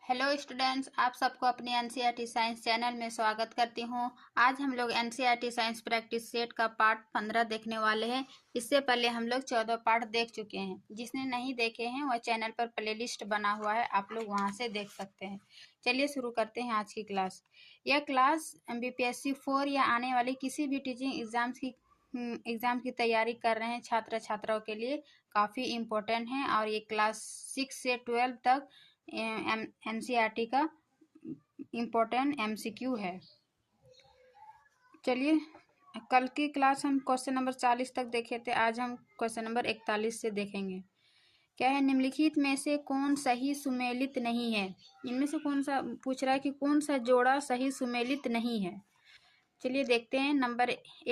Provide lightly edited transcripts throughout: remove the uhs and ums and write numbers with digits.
Hello students, आप सबको अपने एनसीईआरटी साइंस चैनल में स्वागत करती हूँ। आज हम लोग एनसीईआरटी साइंस प्रैक्टिस सेट का पार्ट 15 देखने वाले हैं। इससे पहले हम लोग 14 पार्ट देख चुके हैं। जिसने नहीं देखे हैं वह चैनल पर प्लेलिस्ट बना हुआ है, आप लोग वहां से देख सकते हैं। चलिए शुरू करते हैं आज की क्लास। यह क्लास बीपीएससी 4 या आने वाली किसी भी टीचिंग एग्जाम की तैयारी कर रहे हैं छात्र छात्राओं के लिए काफ़ी इम्पोर्टेंट है। और ये क्लास 6 से 12 तक एनसीईआरटी का इम्पोर्टेंट एमसीक्यू है। चलिए, कल की क्लास हम क्वेश्चन नंबर 40 तक देखे थे, आज हम क्वेश्चन नंबर 41 से देखेंगे। क्या है, निम्नलिखित में से कौन सही सुमेलित नहीं है। इनमें से कौन सा पूछ रहा है कि कौन सा जोड़ा सही सुमेलित नहीं है। चलिए देखते हैं।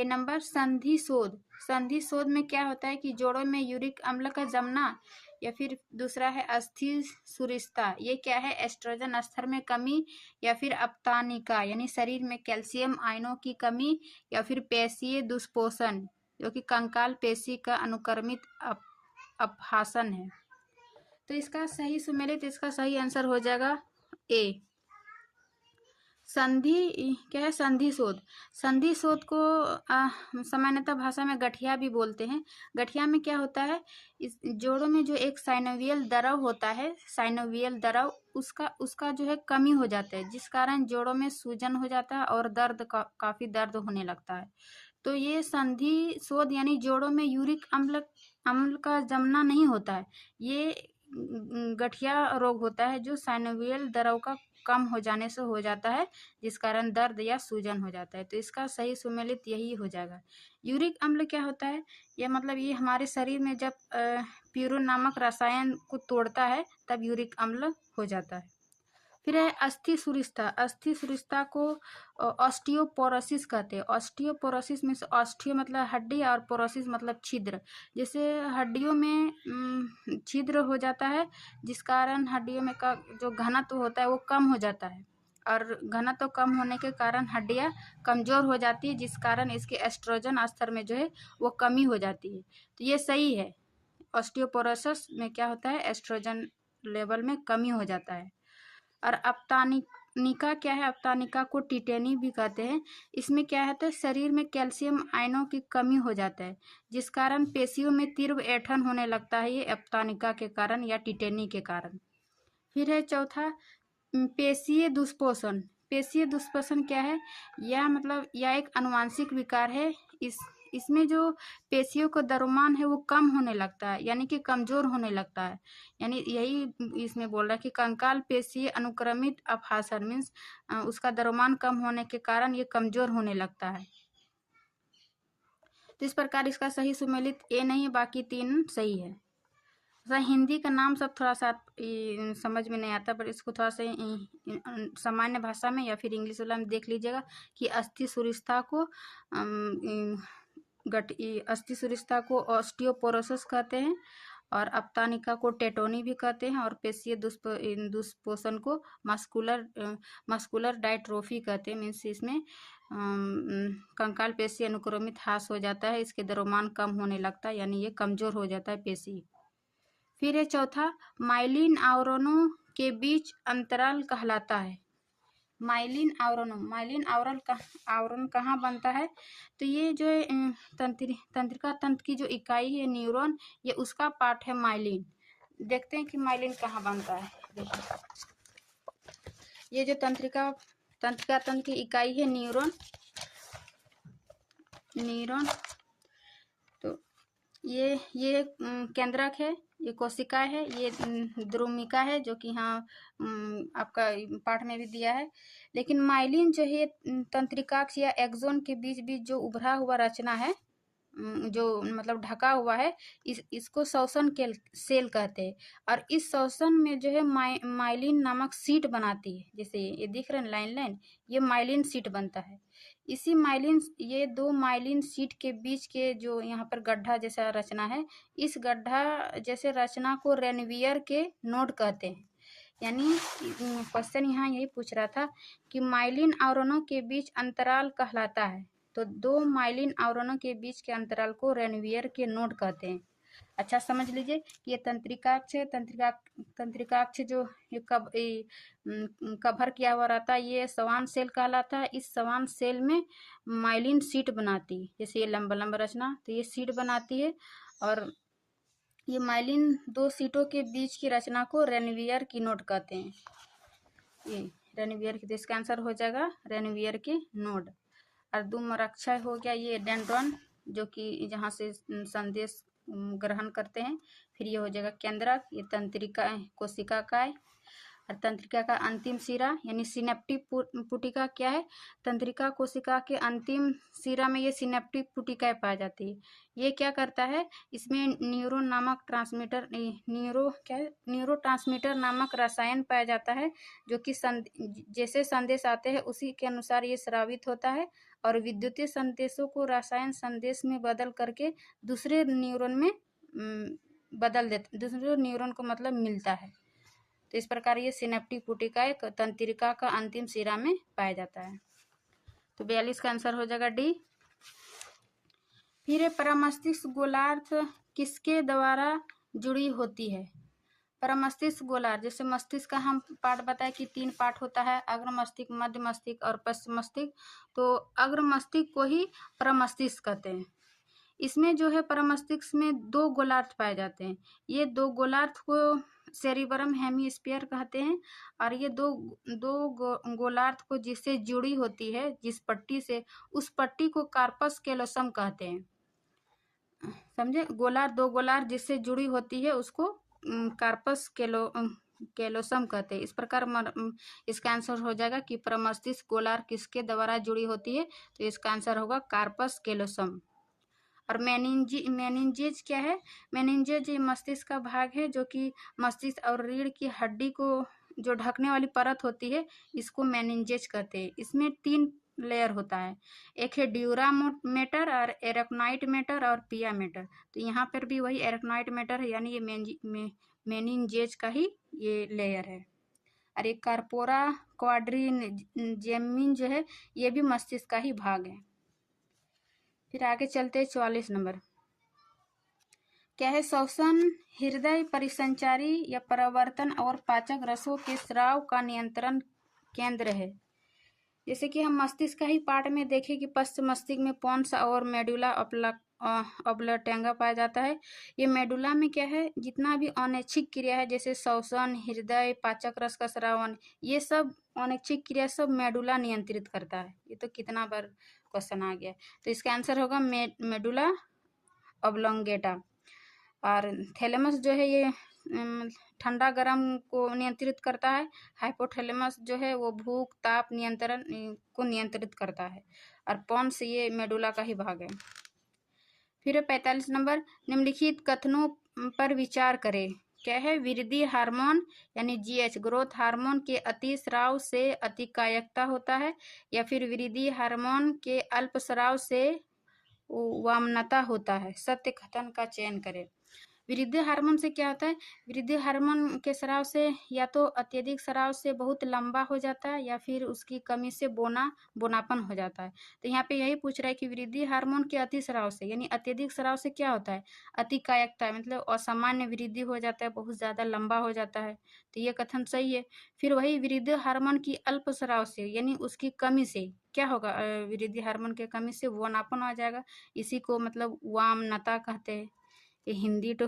नंबर संधि शोध। संधि शोध में क्या होता है कि जोड़ों में यूरिक अम्ल का जमना, या फिर दूसरा है अस्थि सुरिस्ता। ये क्या है, एस्ट्रोजन स्तर में कमी, या फिर अपतानिका यानी शरीर में कैल्शियम आयनों की कमी, या फिर पेशीय दुष्पोषण जो कि कंकाल पेशी का अनुक्रमित अपहासन है। तो इसका सही सुमेलित, इसका सही आंसर हो जाएगा ए। संधि क्या है, संधि शोध। संधि शोध को सामान्यतः भाषा में गठिया भी बोलते हैं। गठिया में क्या होता है, इस जोड़ों में जो एक साइनोवियल द्रव होता है, साइनोवियल द्रव उसका जो है कमी हो जाता है, जिस कारण जोड़ों में सूजन हो जाता है और काफी दर्द होने लगता है। तो ये संधि शोध यानी जोड़ों में यूरिक अम्ल का जमना नहीं होता है, ये गठिया रोग होता है जो साइनोवियल द्रव का कम हो जाने से हो जाता है, जिस कारण दर्द या सूजन हो जाता है। तो इसका सही सुमेलित यही हो जाएगा। यूरिक अम्ल क्या होता है, यह मतलब ये हमारे शरीर में जब प्यूरिन नामक रसायन को तोड़ता है तब यूरिक अम्ल हो जाता है। फिर है अस्थि सुरिस्ता। अस्थि सुरिस्ता को ऑस्टियोपोरोसिस कहते हैं। ऑस्टियोपोरोसिस में ऑस्टियो मतलब हड्डी और पोरोसिस मतलब छिद्र। जैसे हड्डियों में छिद्र हो जाता है, जिस कारण हड्डियों में का जो घनत्व होता है वो कम हो जाता है, और घनत्व कम होने के कारण हड्डियां कमजोर हो जाती है, जिस कारण इसके एस्ट्रोजन स्तर में जो है वो कमी हो जाती है। तो ये सही है। ऑस्टियोपोरोसिस में क्या होता है, एस्ट्रोजन लेवल में कमी हो जाता है। और अपतानिका क्या है, अपतानिका को टिटेनी भी कहते हैं। इसमें क्या है, तो शरीर में कैल्शियम आयनों की कमी हो जाता है, जिस कारण पेशियों में तीव्र ऐंठन होने लगता है, ये अपतानिका के कारण या टिटेनी के कारण। फिर है चौथा पेशीय दुष्पोषण। पेशीय दुष्पोषण क्या है, यह एक आनुवांशिक विकार है। इसमें जो पेशियों का द्रव्यमान है वो कम होने लगता है, यानी कि कमजोर होने लगता है। यानी यही इसमें बोल रहा है कि कंकाल पेशीय अनुक्रमित अपहासन मीन्स उसका द्रव्यमान कम होने के कारण ये कमजोर होने लगता है। तो इस प्रकार इसका सही सुमेलित ए नहीं है, बाकी तीन सही है। हिंदी का नाम सब थोड़ा सा समझ में नहीं आता, पर इसको थोड़ा सा सामान्य भाषा में या फिर इंग्लिश वाला में देख लीजिएगा कि अस्थि सुरिस्ता को ऑस्टियोपोरोसिस कहते हैं, और अपतानिका को टेटोनी भी कहते हैं, और पेशीय दुष्पोषण को मस्कुलर डायट्रोफी कहते हैं। मीन्स इसमें कंकाल पेशी अनुक्रमित ह्रास हो जाता है, इसके द्रव्यमान कम होने लगता है, यानी ये कमजोर हो जाता है पेशी। फिर है चौथा माइलिन आवरणों के बीच अंतराल कहलाता है। माइलिन आवरण कहाँ बनता है, तो ये जो तंत्रिका तंत्र की जो इकाई है न्यूरॉन, ये उसका पार्ट है माइलिन। देखते हैं कि माइलिन कहाँ बनता है। देखिए, ये जो तंत्रिका तंत्र की इकाई है न्यूरॉन, तो ये केंद्रक है, ये कोशिका है, ये द्रुमिका है, जो कि यहाँ आपका पाठ में भी दिया है। लेकिन माइलिन जो है तंत्रिकाक्ष या एक्सोन के बीच जो उभरा हुआ रचना है, जो मतलब ढका हुआ है, इसको श्वसन सेल कहते हैं। और इस श्वसन में जो है माइलिन नामक सीट बनाती है। जैसे ये दिख रहे हैं लाइन, ये माइलिन सीट बनता है। ये दो माइलिन सीट के बीच के जो यहाँ पर गड्ढा जैसा रचना है, इस गड्ढा जैसे रचना को रेनवियर के नोड कहते हैं। यानी क्वेश्चन यहाँ यही पूछ रहा था कि माइलिन आवरणों के बीच अंतराल कहलाता है, तो दो माइलिन आवरणों के बीच के अंतराल को रेनवियर के नोड कहते हैं। अच्छा समझ लीजिए कि ये तंत्रिकाक्ष है। तंत्रिकाक्ष जो ये कवर किया हुआ रहता है ये श्वान सेल कहलाता है। इस श्वान सेल में माइलिन शीट बनाती है, जैसे ये लंबा लंबा रचना, तो ये शीट बनाती है। और ये माइलिन दो शीटों के बीच की रचना को रेनवियर की नोड कहते हैं। ये रेनवियर की, तो इसका आंसर हो जाएगा रेनवियर के नोड। और दुमरक्षा हो गया ये डेंड्रॉन, जो कि जहाँ से संदेश ग्रहण करते हैं। फिर ये हो जाएगा केंद्रक, ये तंत्रिका कोशिकाएं। और तंत्रिका का अंतिम सिरा यानी सिनेप्टिक पुटिका क्या है, तंत्रिका कोशिका के अंतिम सिरा में ये सिनेप्टिक पुटिकाएं पाई जाती है। ये क्या करता है, इसमें न्यूरोन नामक ट्रांसमीटर न्यूरो ट्रांसमीटर नामक रसायन पाया जाता है, जो कि जैसे संदेश आते हैं उसी के अनुसार ये स्रावित होता है और विद्युतीय संदेशों को रसायन संदेश में बदल करके दूसरे न्यूरॉन में बदल देते, दूसरे न्यूरॉन को मतलब मिलता है। तो इस प्रकार ये सिनेप्टिक पुटिका तंत्रिका का अंतिम सिरा में पाया जाता है। तो 42 का आंसर हो जाएगा डी। फिर परमस्तिष्क गोलार्ध किसके द्वारा जुड़ी होती है। परमस्तिष्क गोलार्ध, जैसे मस्तिष्क का हम पार्ट बताए कि 3 पार्ट होता है, अग्र मस्तिष्क, मध्य मस्तिष्क और पश्च मस्तिष्क। तो अग्र मस्तिष्क को ही परमस्तिष्क कहते हैं। इसमें जो है परमस्तिष्क में 2 गोलार्ध पाए जाते हैं। ये 2 गोलार्ध को सेरिबरम हेमिस्फीयर कहते हैं। और ये दो गोलार्ध को जिससे जुड़ी होती है, जिस पट्टी से, उस पट्टी को कार्पस कैलोसम कहते हैं। समझे, गोलार्ध 2 गोलार्ध जिससे जुड़ी होती है उसको कार्पस कैलोसम कहते हैं। इस प्रकार इसका आंसर हो जाएगा कि परमस्तिष्क गोलार्ध किसके द्वारा जुड़ी होती है, तो इसका आंसर होगा कार्पस कैलोसम। और मेनिंजेज क्या है, मेनिंजेज मस्तिष्क का भाग है जो कि मस्तिष्क और रीढ़ की हड्डी को जो ढकने वाली परत होती है, इसको मेनिंजेज कहते हैं। इसमें 3 लेयर होता है, एक है ड्यूरा मैटर और एरेक्नोइड मैटर और पिया मैटर। तो यहाँ पर भी वही एरेक्नोइड मैटर है, यानी ये मेनिंजेज का ही ये लेयर है। और एक कार्पोरा क्वाड्रिजेमिन जो है ये भी मस्तिष्क का ही भाग है। फिर आगे चलते हैं 44 नंबर। क्या है, श्वसन हृदय परिसंचारी या प्रवर्तन और पाचक रसों के स्राव का नियंत्रण केंद्र है। जैसे कि हम मस्तिष्क का ही पार्ट में देखें कि पश्च मस्तिष्क में पोन्स और मेडुला ऑब्लाटेंगा पाया जाता है। ये मेडुला में क्या है, जितना भी अनैच्छिक क्रिया है जैसे श्वसन, हृदय, पाचक रस का स्रावन, ये सब अनैच्छिक क्रिया सब मेडुला नियंत्रित करता है। ये तो कितना बार क्वेश्चन आ गया। तो इसका आंसर होगा मेडुला ऑब्लोंगेटा। और थैलेमस जो है ये ठंडा गर्म को नियंत्रित करता है। हाइपोथैलेमस जो है वो भूख ताप नियंत्रण को नियंत्रित करता है। और पोन्स ये मेडुला का ही भाग है। फिर 45 नंबर, निम्नलिखित कथनों पर विचार करें। क्या है, वृद्धि हार्मोन यानी जीएच ग्रोथ हार्मोन के अतिस्राव से अतिकायकता होता है, या फिर वृद्धि हार्मोन के अल्पस्राव से वामनता होता है। सत्य कथन का चयन करें। वृद्धि हार्मोन से क्या होता है, वृद्धि हार्मोन के स्राव से या तो अत्यधिक स्राव से बहुत लंबा हो जाता है, या फिर उसकी कमी से बोनापन हो जाता है। तो यहाँ पे यही पूछ रहा है कि वृद्धि हार्मोन के अति स्राव से यानी अत्यधिक स्राव से क्या होता है, अतिकायकता, मतलब असामान्य वृद्धि हो जाता है, बहुत ज़्यादा लंबा हो जाता है। तो ये कथन सही है। फिर वही वृद्धि हार्मोन की अल्प स्राव से यानी उसकी कमी से क्या होगा, वृद्धि हार्मोन के कमी से वामनपन आ जाएगा। इसी को मतलब वामनता कहते हैं। ये हिंदी तो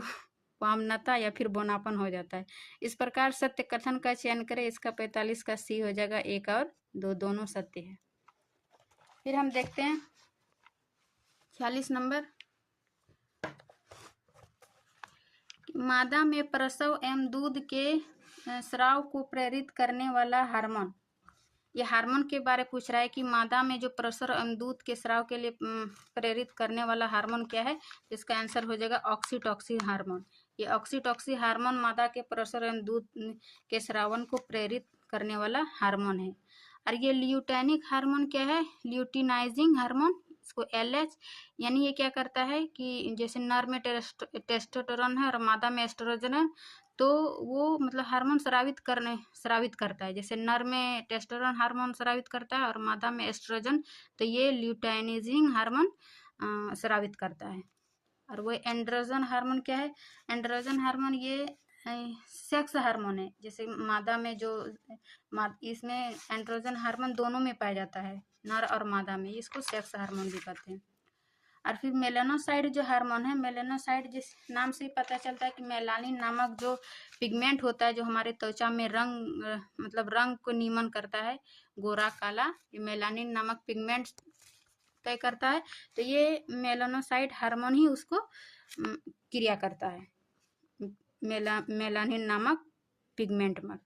वामनता या फिर बोनापन हो जाता है। इस प्रकार सत्य कथन का चयन करें। इसका 45 का सी हो जाएगा, 1 और 2 दोनों सत्य है। फिर हम देखते हैं 46 नंबर, मादा में प्रसव एवं दूध के स्राव को प्रेरित करने वाला हार्मोन। ये हार्मोन के बारे पूछ रहा है कि मादा में जो प्रसव एवं दूध के स्राव के लिए प्रेरित करने वाला हार्मोन क्या है। इसका आंसर हो जाएगा ऑक्सीटोसिन हार्मोन। ये ऑक्सीटोसिन हार्मोन मादा के प्रसव एवं दूध के स्रावन को प्रेरित करने वाला हार्मोन है। और ये ल्यूटेनिक हार्मोन क्या है, ल्यूटिनाइजिंग हार्मोन, इसको LH, यानी ये क्या करता है कि जैसे नर में टेस्टोस्टेरोन है और मादा में एस्ट्रोजन है, तो वो मतलब हार्मोन स्रावित करता है। जैसे नर में टेस्टोस्टेरोन हार्मोन स्रावित करता है और मादा में एस्ट्रोजन, तो ये ल्यूटेनाइजिंग हार्मोन स्रावित करता है। और वो एंड्रोजन हार्मोन क्या है? एंड्रोजन हार्मोन ये सेक्स हार्मोन है। जैसे मादा में जो इसमें एंड्रोजन हार्मोन दोनों में पाया जाता है, नर और मादा में, इसको सेक्स हार्मोन भी कहते हैं। और फिर मेलानोसाइड जो हार्मोन है, मेलानोसाइड जिस नाम से ही पता चलता है कि मेलानिन नामक जो पिगमेंट होता है जो हमारे त्वचा में रंग मतलब रंग को नीमन करता है, गोरा काला, ये मेलानिन नामक पिगमेंट तय करता है। तो ये मेलानोसाइड हार्मोन ही उसको क्रिया करता है, मेलानिन नामक पिगमेंट में।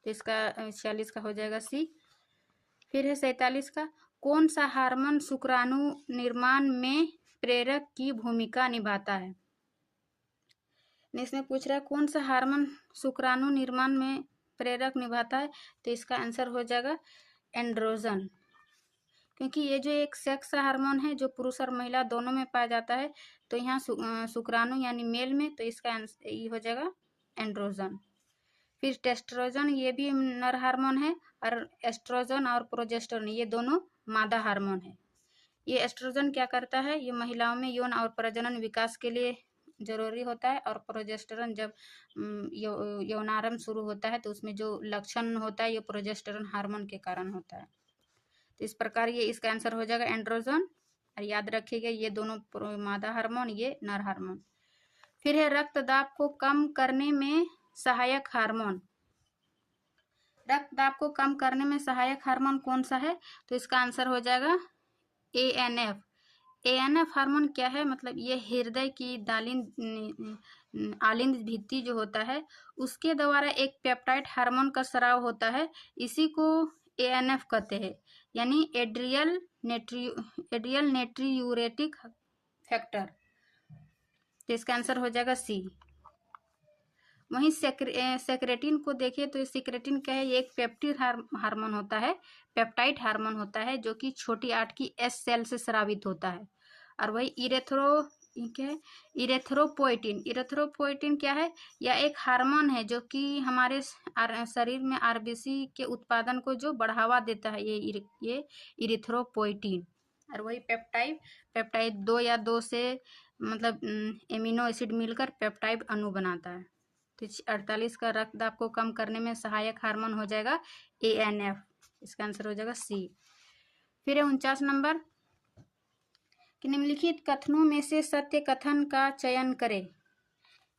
तो इसका 46 का हो जाएगा सी। फिर है 47 का, कौन सा हार्मोन शुक्राणु निर्माण में प्रेरक की भूमिका निभाता है? इसमें पूछ रहा है कौन सा हार्मोन शुक्राणु निर्माण में प्रेरक निभाता है, तो इसका आंसर हो जाएगा एंड्रोजन। क्योंकि ये जो एक सेक्स हार्मोन है जो पुरुष और महिला दोनों में पाया जाता है, तो यहाँ शुक्राणु यानी मेल में, तो इसका आंसर ये हो जाएगा एंड्रोजन। फिर टेस्ट्रोजन, ये भी नर हार्मोन है, और एस्ट्रोजन और प्रोजेस्टेरोन ये दोनों मादा हार्मोन है। ये एस्ट्रोजन क्या करता है? ये महिलाओं में यौन और प्रजनन विकास के लिए जरूरी होता है, और प्रोजेस्टेरोन जब यौनारंभ शुरू होता है तो उसमें जो लक्षण होता है ये प्रोजेस्टेरोन हार्मोन के कारण होता है। तो इस प्रकार ये इसका आंसर हो जाएगा एंड्रोजन। और याद रखिएगा ये दोनों मादा हार्मोन, ये नर हार्मोन। फिर है रक्तदाब को कम करने में सहायक हार्मोन। रक्तदाब को कम करने में सहायक हार्मोन कौन सा है? तो इसका आंसर हो जाएगा ANF। ANF हार्मोन क्या है? मतलब ये हृदय की आलिंद भित्ति जो होता है उसके द्वारा एक पेप्टाइड हार्मोन का स्राव होता है, इसी को ANF कहते हैं, यानी एड्रियल नेट्रियूरेटिक फैक्टर। तो इसका आंसर हो जाएगा सी। वहीं सेक्रेटिन को देखें तो सिक्रेटिन क्या है? ये एक पेप्टिड हार्मोन होता है, पेप्टाइड हार्मोन होता है जो कि छोटी आंत की S सेल से स्रावित होता है। और वही इरेथ्रोपोइटिन क्या है? यह एक हार्मोन है जो कि हमारे शरीर में RBC के उत्पादन को जो बढ़ावा देता है, ये इरेथ्रोपोइटिन। और वही पेप्टाइड 2 या 2 से मतलब एमिनो एसिड मिलकर पेप्टाइड अणु बनाता है। तो 48 का रक्तदाब को कम करने में सहायक हार्मोन हो जाएगा ANF। इसका आंसर हो जाएगा सी। फिर है 49 नंबर, कि निम्नलिखित कथनों में से सत्य कथन का चयन करें।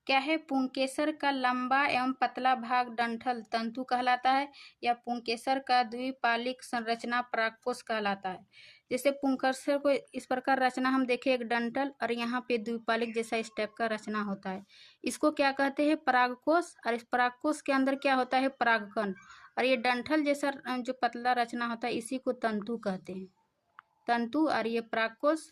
क्या है? पुंकेसर का लंबा एवं पतला भाग डंठल तंतु कहलाता है, या पुंकेसर का द्विपालिक संरचना परागकोश कहलाता है। जैसे पुंकेसर को इस प्रकार रचना हम देखें, एक डंठल और यहाँ पे द्विपालिक जैसा इस टाइप का रचना होता है, इसको क्या कहते हैं? परागकोश। और इस परागकोश के अंदर क्या होता है? परागकण। और ये डंठल जैसा जो पतला रचना होता है इसी को तंतु कहते हैं, तंतु। और ये परागकोश।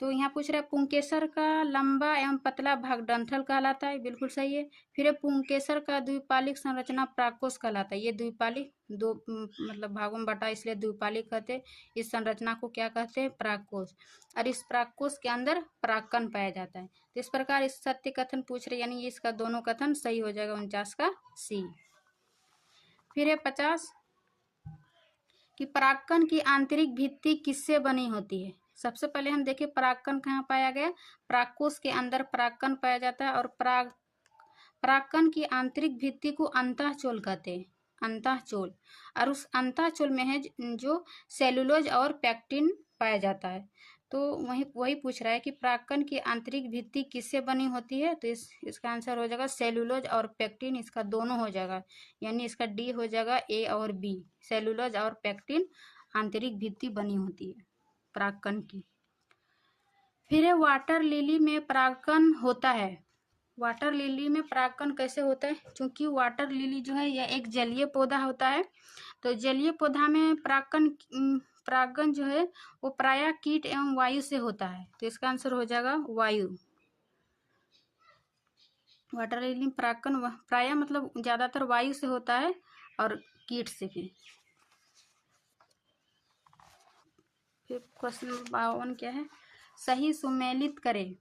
तो यहाँ पूछ रहा है पुंकेसर का लंबा एवं पतला भाग डंठल कहलाता है, बिल्कुल सही है। फिर पुंकेसर का द्विपालिक संरचना परागकोश कहलाता है, ये द्विपालिक दो मतलब भागों में बटा इसलिए द्विपालिक कहते हैं। इस संरचना को क्या कहते हैं? परागकोश। और इस परागकोश के अंदर परागकण पाया जाता है। तो इस प्रकार इस सत्य कथन पूछ रहे, यानी इसका दोनों कथन सही हो जाएगा, 49 का सी। फिर है 50, कि परागकण की आंतरिक भित्ति किससे बनी होती है? सबसे पहले हम देखें परागकण कहाँ पाया गया? परागकोश के अंदर परागकण पाया जाता है, और परागकण की आंतरिक भित्ति को अंतःचोल कहते हैं, अंतःचोल। और उस अंतःचोल में है जो सेलुलोज और पैक्टिन पाया जाता है। तो वही पूछ रहा है कि परागकण की आंतरिक भित्ति किससे बनी होती है? तो इसका आंसर हो जाएगा सेलुलोज और पैक्टिन, इसका दोनों हो जाएगा, यानी इसका डी हो जाएगा, A और B। सेलुलोज और पैक्टिन आंतरिक भित्ति बनी होती है परागकण की। फिर है वाटर लिली में परागकण होता है। वाटर लिली में परागकण कैसे होता है? क्योंकि वाटर लिली जो है यह एक जलीय पौधा होता है, तो जलीय पौधा में परागकण जो है वो प्रायः कीट एवं वायु से होता है। तो इसका आंसर हो जाएगा वायु। वाटर लिली में परागकण प्रायः मतलब ज्यादातर वायु से होता है और कीट से भी। फिर क्वेश्चन 52 क्या है? सही सुमेलित करें।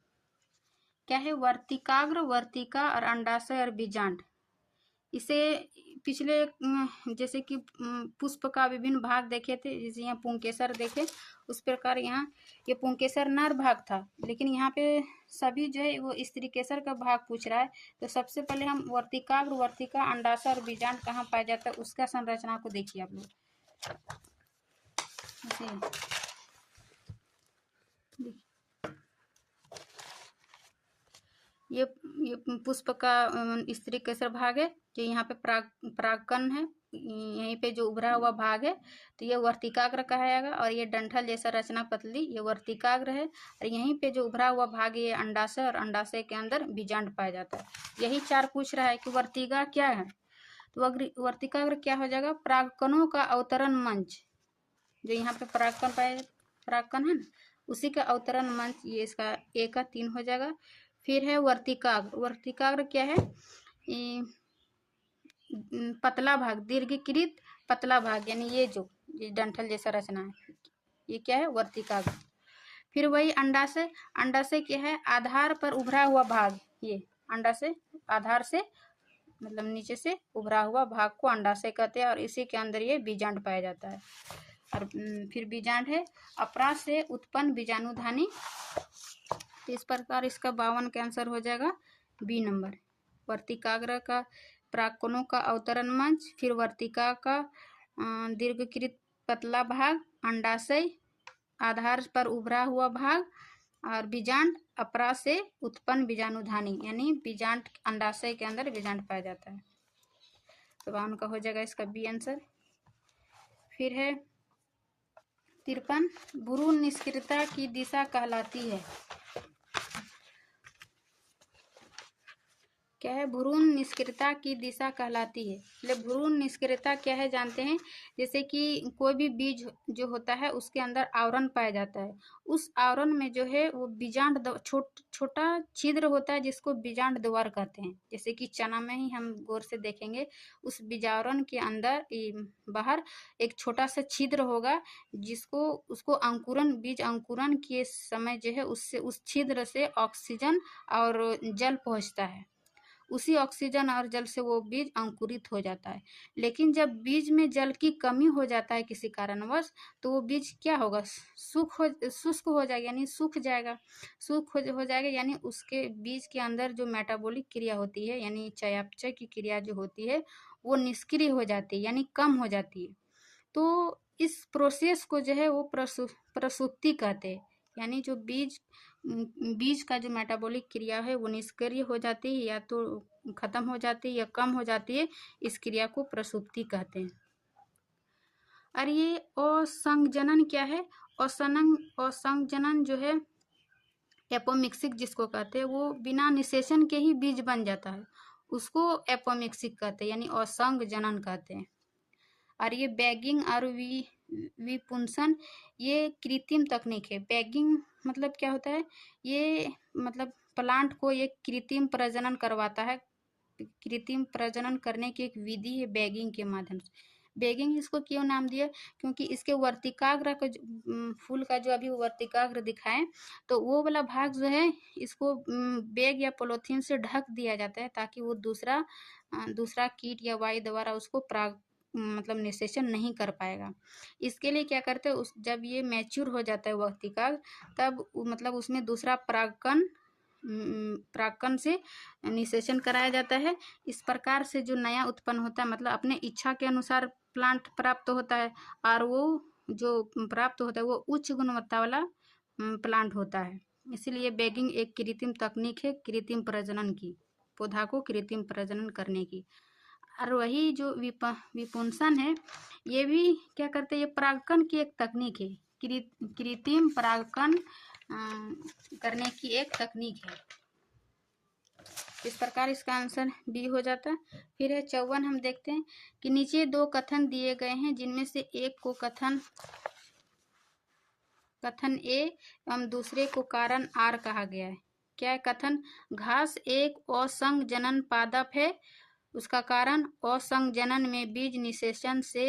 क्या है? वर्तिकाग्र, वर्तिका और अंडाशय और बीजांड, इसे पिछले जैसे कि पुष्प का विभिन्न भाग देखे थे, जैसे यहाँ पुंकेसर देखे, उस प्रकार यहाँ ये पुंकेसर नर भाग था, लेकिन यहाँ पे सभी जो है वो स्त्रीकेसर का भाग पूछ रहा है। तो सबसे पहले हम वर्तिकाग्र, वर्तिका, अंडाशय और बीजांड कहाँ पाया जाता है उसका संरचना को देखिए आप लोग। ये पुष्प का स्त्री केसर भाग है, जो यहाँ पे परागकण है, यहीं पे जो उभरा हुआ भाग है तो ये वर्तिकाग्र कहाएगा। और ये डंठल जैसा रचना पतली, ये वर्तिकाग्र है। और यहीं पे जो उभरा हुआ भाग है ये अंडाशय, और अंडाशय के अंदर बीजांड पाया जाता है। यही चार पूछ रहा है कि वर्तिका क्या है, तो वर्तिकाग्र क्या हो जाएगा, परागकणों का अवतरण मंच। जो यहाँ पे परागकण है ना, उसी का अवतरण मंच, ये इसका ए का 3 हो जाएगा। फिर है वर्तिकाग्र, वर्तिकाग्र क्या है, पतला भाग, दीर्घीकृत पतला भाग, यानी ये जो डंठल जैसा रचना है, ये क्या है, वर्तिकाग्र। फिर वही अंडाशय, अंडाशय क्या है, आधार पर उभरा हुआ भाग, ये अंडाशय आधार से मतलब नीचे से उभरा हुआ भाग को अंडाशय कहते हैं, और इसी के अंदर ये बीजांड पाया जाता है। और फिर बीजांड है अपराग से उत्पन्न बीजाणुधानी। इस प्रकार इसका 52 का आंसर हो जाएगा बी नंबर। वर्तिकाग्र का परागकणों का अवतरण मंच, फिर वर्तिका का दीर्घकृत पतला भाग, अंडाशय आधार पर उभरा हुआ भाग, और बीजांड अपरा से उत्पन्न बीजाणुधानी, यानी बीजांड अंडाशय के अंदर बीजांड पाया जाता है। तो 52 का हो जाएगा इसका बी आंसर। फिर है 53, भ्रूण निष्क्रियता की दिशा कहलाती है। क्या है, भ्रूण निष्क्रियता की दिशा कहलाती है। मतलब भ्रूण निष्क्रियता क्या है जानते हैं, जैसे कि कोई भी बीज जो होता है उसके अंदर आवरण पाया जाता है, उस आवरण में जो है वो बीजांड छोटा छिद्र होता है जिसको बीजांड द्वार कहते हैं। जैसे कि चना में ही हम गौर से देखेंगे, उस बीजावरण के अंदर बाहर एक छोटा सा छिद्र होगा, जिसको उसको अंकुरन, बीज अंकुरन के समय जो है उससे उस छिद्र से ऑक्सीजन और जल पहुंचता है, उसी ऑक्सीजन और जल से वो बीज अंकुरित हो जाता है। लेकिन जब बीज में जल की कमी हो जाता है किसी कारणवश, तो वो बीज क्या होगा, शुष्क हो जाएगा, यानी सूख जाएगा। सूख हो जाएगा यानी उसके बीज के अंदर जो मेटाबॉलिक क्रिया होती है, यानी चयापचय की क्रिया जो होती है वो निष्क्रिय हो जाती है, यानी कम हो जाती है। तो इस प्रोसेस को जो है वो प्रसूति कहते हैं, यानी जो बीज का जो मेटाबॉलिक क्रिया है वो निष्क्रिय हो जाती है, या तो खत्म हो जाती है या कम हो जाती है, इस क्रिया को प्रसूति कहते हैं। और ये असंजनन क्या है, असंजनन जो है एपोमिक्सिक जिसको कहते हैं, वो बिना निषेचन के ही बीज बन जाता है, उसको एपोमिक्सिक कहते हैं, यानी असंजनन कहते हैं। और ये बैगिंग और विपुंसन ये कृत्रिम तकनीक है। बैगिंग मतलब क्या होता है, ये मतलब प्लांट को ये कृत्रिम प्रजनन करवाता है, कृत्रिम प्रजनन करने की एक विधि है बैगिंग के माध्यम से। बैगिंग इसको क्यों नाम दिया, क्योंकि इसके वर्तिकाग्र का फूल का जो अभी वर्तिकाग्र दिखाएं, तो वो वाला भाग जो है इसको बैग या पॉलीथीन से ढक दिया जाता है, ताकि वो दूसरा कीट या वायु द्वारा उसको मतलब निषेचन नहीं कर पाएगा। इसके लिए क्या करते हैं, जब ये मैच्योर हो जाता है वर्तिकाग्र, तब मतलब उसमें दूसरा परागकण से निषेचन कराया जाता है। इस प्रकार से जो नया उत्पन्न होता है, मतलब अपने इच्छा के अनुसार प्लांट प्राप्त होता है, और वो जो प्राप्त होता है वो उच्च गुणवत्ता वाला प्लांट होता है। इसीलिए बैगिंग एक कृत्रिम तकनीक है, कृत्रिम प्रजनन की, पौधा को कृत्रिम प्रजनन करने की। और वही जो विपुंसन है, ये भी क्या करते हैं, ये परागकण की एक तकनीक है, कृत्रिम परागकण करने की एक तकनीक है। इस प्रकार इसका आंसर बी हो जाता है। फिर है 54, हम देखते हैं कि नीचे दो कथन दिए गए हैं, जिनमें से एक को कथन ए एवं दूसरे को कारण आर कहा गया है। क्या है कथन, घास एक असंजनन पादप है, उसका कारण असंजनन में बीज निषेचन से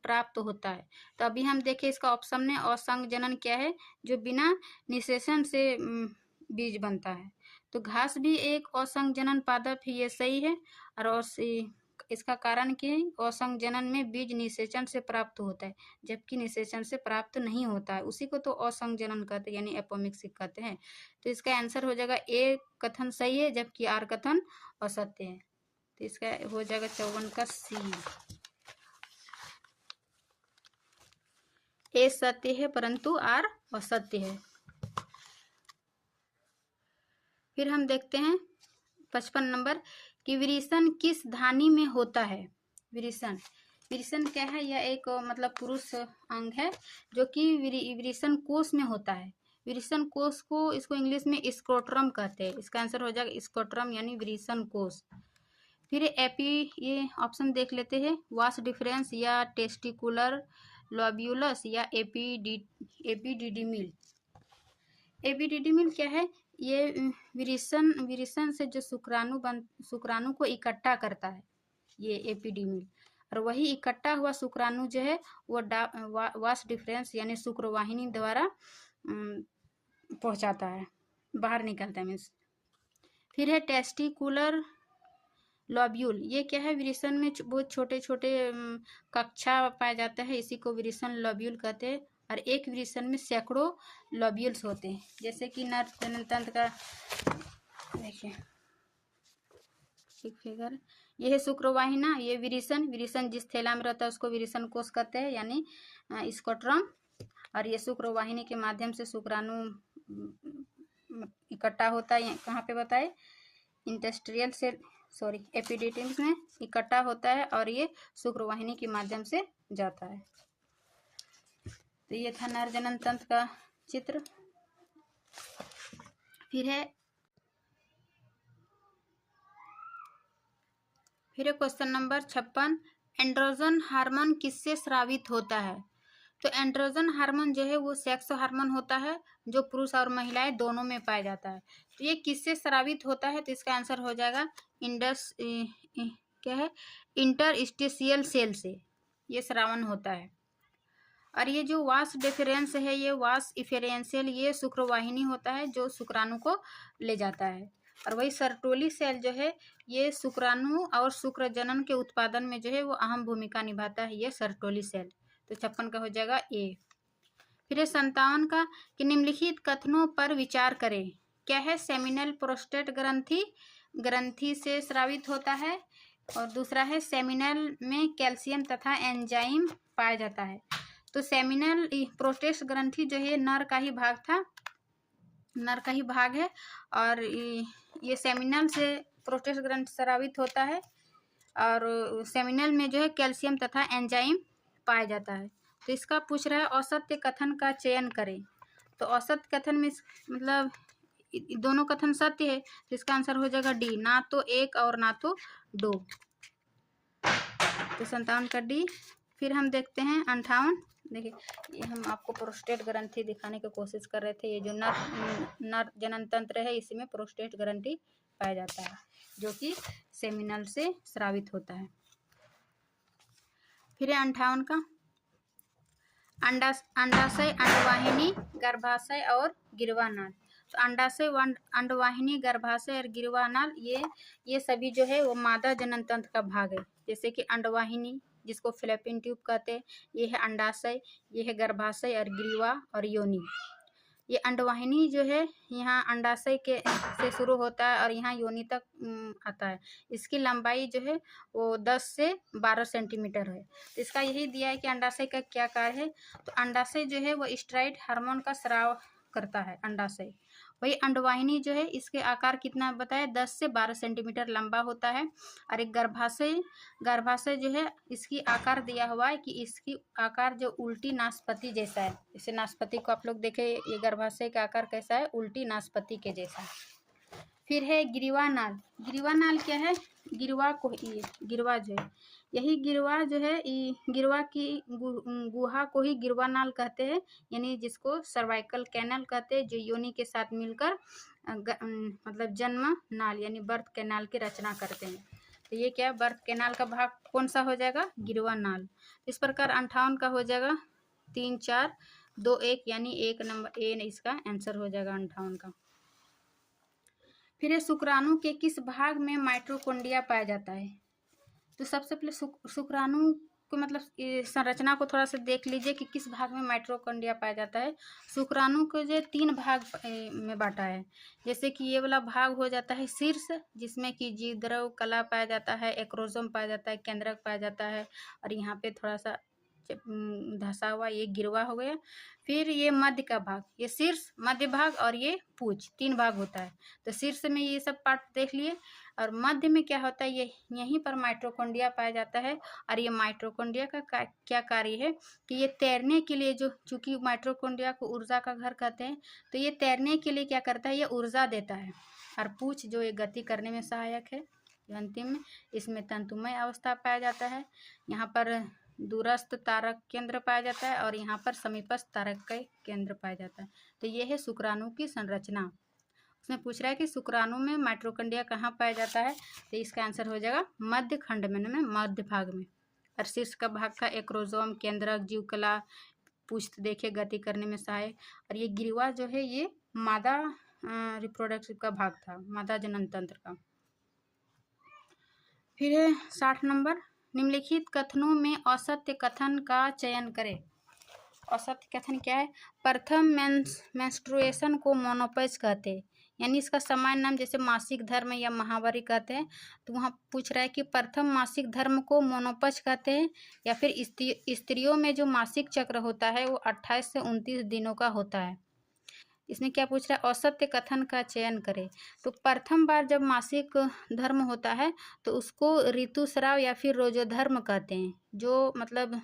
प्राप्त होता है। तो अभी हम देखें इसका ऑप्शन में असंजनन क्या है, जो बिना निषेचन से बीज बनता है। तो घास भी एक असंजनन पादप है, ये सही है। और इसका कारण क्या है, असंजनन में बीज निषेचन से प्राप्त होता है, जबकि निषेचन से प्राप्त नहीं होता है, उसी को तो असंजनन कहते हैं, यानी एपोमिक्सिक कहते हैं। तो इसका आंसर हो जाएगा ए कथन सही है, जबकि आर कथन असत्य है। तो इसका हो जाएगा 54 का सी। ए सत्य है परंतु आर असत्य है। फिर हम देखते हैं 55 नंबर कि विरेचन किस धानी में होता है। विरेचन क्या है, यह एक मतलब पुरुष अंग है जो कि विरेचन कोष में होता है। विरेचन कोष को इसको इंग्लिश में स्क्रोट्रम कहते हैं। इसका आंसर हो जाएगा स्क्रोट्रम यानी विरेचन कोष। फिर ये ऑप्शन देख लेते हैं, वास डिफरेंस या टेस्टिकुलर लोब्यूलस या एपिडिडिमिल। एपिडिडिमिल क्या है, ये विरेचन से जो शुक्राणु को इकट्ठा करता है, ये एपिडिमिल। और वही इकट्ठा हुआ शुक्राणु जो है वो वास डिफरेंस यानी शुक्रवाहिनी द्वारा पहुंचाता है, बाहर निकलता है मीन्स। फिर है टेस्टिकुलर लोब्यूल। ये क्या है, विरेचन में बहुत छोटे छोटे कक्षा पाया जाता है, इसी को विरेचन लोब्यूल कहते हैं। और एक विरेचन में सैकड़ों लोब्यूल्स होते हैं, जैसे कि नर जनन तंत्र का देखिए एक फिगर, ये है शुक्रवाहिना, ये विरेचन जिस थैला में रहता है उसको विरेचन कोष कहते हैं यानी स्क्रोट्रम। और ये शुक्रवाहिनी के माध्यम से शुक्राणु इकट्ठा होता है, कहाँ पे बताए, इंटेस्ट्रियल सेल एपिडिडिमिस में इकट्ठा होता है और ये शुक्रवाहिनी के माध्यम से जाता है। तो ये था नर जनन तंत्र का चित्र। फिर है क्वेश्चन नंबर 56, एंड्रोजन हार्मोन किससे स्रावित होता है। तो एंड्रोजन हार्मोन जो है वो सेक्स हार्मोन होता है जो पुरुष और महिलाएं दोनों में पाया जाता है। तो ये किससे स्रावित होता है, तो इसका आंसर हो जाएगा इंटरस्टिशियल सेल से ये स्रावन होता है। और ये जो वास डिफरेंस है, ये वास इफेरेंशियल, ये शुक्रवाहिनी होता है जो शुक्राणु को ले जाता है। और वही सर्टोली सेल जो है ये शुक्राणु और शुक्र जनन के उत्पादन में जो है वो अहम भूमिका निभाता है, ये सर्टोली सेल। तो 56 का हो जाएगा ए। फिर 57 का कि निम्नलिखित कथनों पर विचार करें। क्या है, सेमिनल प्रोस्टेट ग्रंथि से स्रावित होता है। और दूसरा है सेमिनल में कैल्शियम तथा एंजाइम पाया जाता है। तो सेमिनल प्रोस्टेट ग्रंथि जो है नर का ही भाग है और ये सेमिनल से प्रोस्टेट ग्रंथि स्रावित होता है और सेमिनल में जो है कैल्शियम तथा एंजाइम पाया जाता है। तो इसका पूछ रहा है असत्य कथन का चयन करें। तो असत्य कथन में मतलब दोनों कथन सत्य है, तो इसका आंसर हो जाएगा डी, ना तो एक और ना तो दो। तो 57 का डी। फिर हम देखते हैं 58। देखिए ये हम आपको प्रोस्टेट ग्रंथि दिखाने की कोशिश कर रहे थे। ये जो नर जनन तंत्र है इसी में प्रोस्टेट ग्रंथि पाया जाता है जो कि सेमिनल से स्रावित होता है। फिर 58 का अंडाशय, अंडवाहिनी, गर्भाशय और गिरवानाल। तो अंडाशय, अंडवाहिनी, गर्भाशय और गिरवानाल ये सभी जो है वो मादा जनन तंत्र का भाग है। जैसे कि अंडवाहिनी जिसको फ्लैपिंग ट्यूब कहते हैं, ये है अंडाशय, ये है गर्भाशय और ग्रीवा और योनि। ये अंडवाहिनी जो है यहाँ अंडाशय के से शुरू होता है और यहाँ योनि तक आता है। इसकी लंबाई जो है वो 10 से 12 सेंटीमीटर है। तो इसका यही दिया है कि अंडाशय का क्या कार्य है। तो अंडाशय जो है वो स्टेरॉइड हार्मोन का स्राव करता है अंडाशय। वही अंडवाहिनी जो है इसके आकार कितना बताया, 10 से 12 सेंटीमीटर लंबा होता है। और एक गर्भाशय जो है इसकी आकार दिया हुआ है कि इसकी आकार जो उल्टी नाशपाती जैसा है। जैसे नाशपाती को आप लोग देखें, ये गर्भाशय का आकार कैसा है, उल्टी नाशपाती के जैसा। फिर है गिरवानाल। गिरवानाल क्या है, गिरवा जो है यही गिरवा जो है गिरवा की गुहा को ही गिरवानाल कहते हैं, यानी जिसको सर्वाइकल कैनल कहते हैं, जो योनि के साथ मिलकर मतलब जन्म नाल यानी बर्थ कैनाल की रचना करते हैं। तो ये क्या, बर्थ कैनाल का भाग कौन सा हो जाएगा, गिरवानाल। इस प्रकार 58 का हो जाएगा 3, 4, 2, 1 यानी 1 नंबर ए इसका आंसर हो जाएगा 58 का। फिर शुक्राणु के किस भाग में माइटोकॉन्ड्रिया पाया जाता है। तो सबसे पहले शुक्राणु को मतलब संरचना को थोड़ा सा देख लीजिए कि किस भाग में माइटोकॉन्ड्रिया पाया जाता है। शुक्राणु को जो 3 भाग में बांटा है। जैसे कि ये वाला भाग हो जाता है शीर्ष, जिसमें कि जीवद्रव कला पाया जाता है, एक्रोसोम पाया जाता है, केंद्रक पाया जाता है, और यहाँ पे थोड़ा सा धसा हुआ ये गिरवा हो गया। फिर ये मध्य का भाग, ये शीर्ष, मध्य भाग और ये पूंछ, 3 भाग होता है। तो शीर्ष में ये सब पार्ट देख लिए, और मध्य में क्या होता है, ये यहीं पर माइटोकॉन्ड्रिया पाया जाता है। और ये माइटोकॉन्ड्रिया का क्या कार्य है कि ये तैरने के लिए, जो चूंकि माइटोकॉन्ड्रिया को ऊर्जा का घर कहते हैं, तो ये तैरने के लिए क्या करता है, ये ऊर्जा देता है। और पूंछ जो ये गति करने में सहायक है। अंतिम में इसमें तंतुमय अवस्था पाया जाता है। यहाँ पर दूरस्थ तारक केंद्र पाया जाता है और यहाँ पर समीपस्थ तारक का केंद्र पाया जाता है। तो ये है शुक्राणु की संरचना। उसमें पूछ रहा है कि शुक्राणु में माइटोकॉन्ड्रिया कहाँ पाया जाता है, तो इसका आंसर हो जाएगा मध्य खंड में मध्य भाग में। और शीर्ष का भाग का एक्रोसोम, केंद्रक, जीवकला, पूंछ देखिए गति करने में सहायक। और ये गिरवा जो है ये मादा रिप्रोडक्टिव का भाग था, मादा जनन तंत्र का। फिर है 60 नंबर, निम्नलिखित कथनों में असत्य कथन का चयन करें। असत्य कथन क्या है, प्रथम मेंस्ट्रुएशन को मोनोपॉज कहते हैं, यानी इसका सामान्य नाम जैसे मासिक धर्म या महावारी कहते हैं। तो वहाँ पूछ रहा है कि प्रथम मासिक धर्म को मोनोपॉज कहते हैं, या फिर स्त्रियों में जो मासिक चक्र होता है वो 28 से 29 दिनों का होता है। इसमें क्या पूछ रहा है, असत्य कथन का चयन करें। तो प्रथम बार जब मासिक धर्म होता है तो उसको ऋतुस्राव या फिर रोजोधर्म कहते हैं, जो मतलब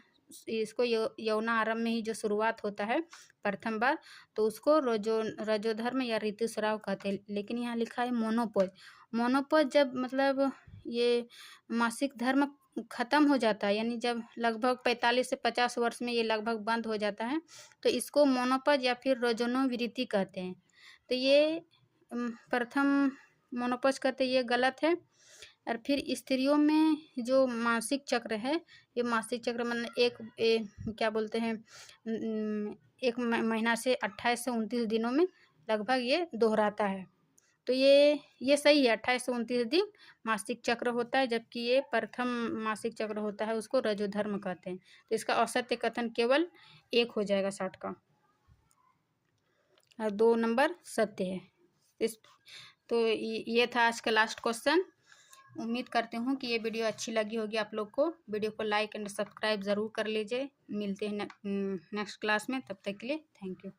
इसको यौना आरंभ में ही जो शुरुआत होता है प्रथम बार, तो उसको रजोधर्म या ऋतुस्राव कहते हैं। लेकिन यहाँ लिखा है मोनोपॉज। मोनोपॉज जब मतलब ये मासिक धर्म खत्म हो जाता है, यानी जब लगभग 45 से 50 वर्ष में ये लगभग बंद हो जाता है, तो इसको मोनोपॉज या फिर रोजोनोविरिति कहते हैं। तो ये प्रथम मोनोपॉज कहते हैं, ये गलत है। और फिर स्त्रियों में जो मासिक चक्र है, ये मासिक चक्र मतलब क्या बोलते हैं, एक महीना से 28 से 29 दिनों में लगभग ये दोहराता है। तो ये सही है, 28 से 29 दिन मासिक चक्र होता है, जबकि ये प्रथम मासिक चक्र होता है उसको रजोधर्म कहते हैं। तो इसका असत्य कथन केवल 1 हो जाएगा 60 का, और 2 नंबर सत्य है। तो ये था आज का लास्ट क्वेश्चन। उम्मीद करती हूँ कि ये वीडियो अच्छी लगी होगी आप लोग को। वीडियो को लाइक एंड सब्सक्राइब ज़रूर कर लीजिए। मिलते हैं नेक्स्ट क्लास में, तब तक के लिए थैंक यू।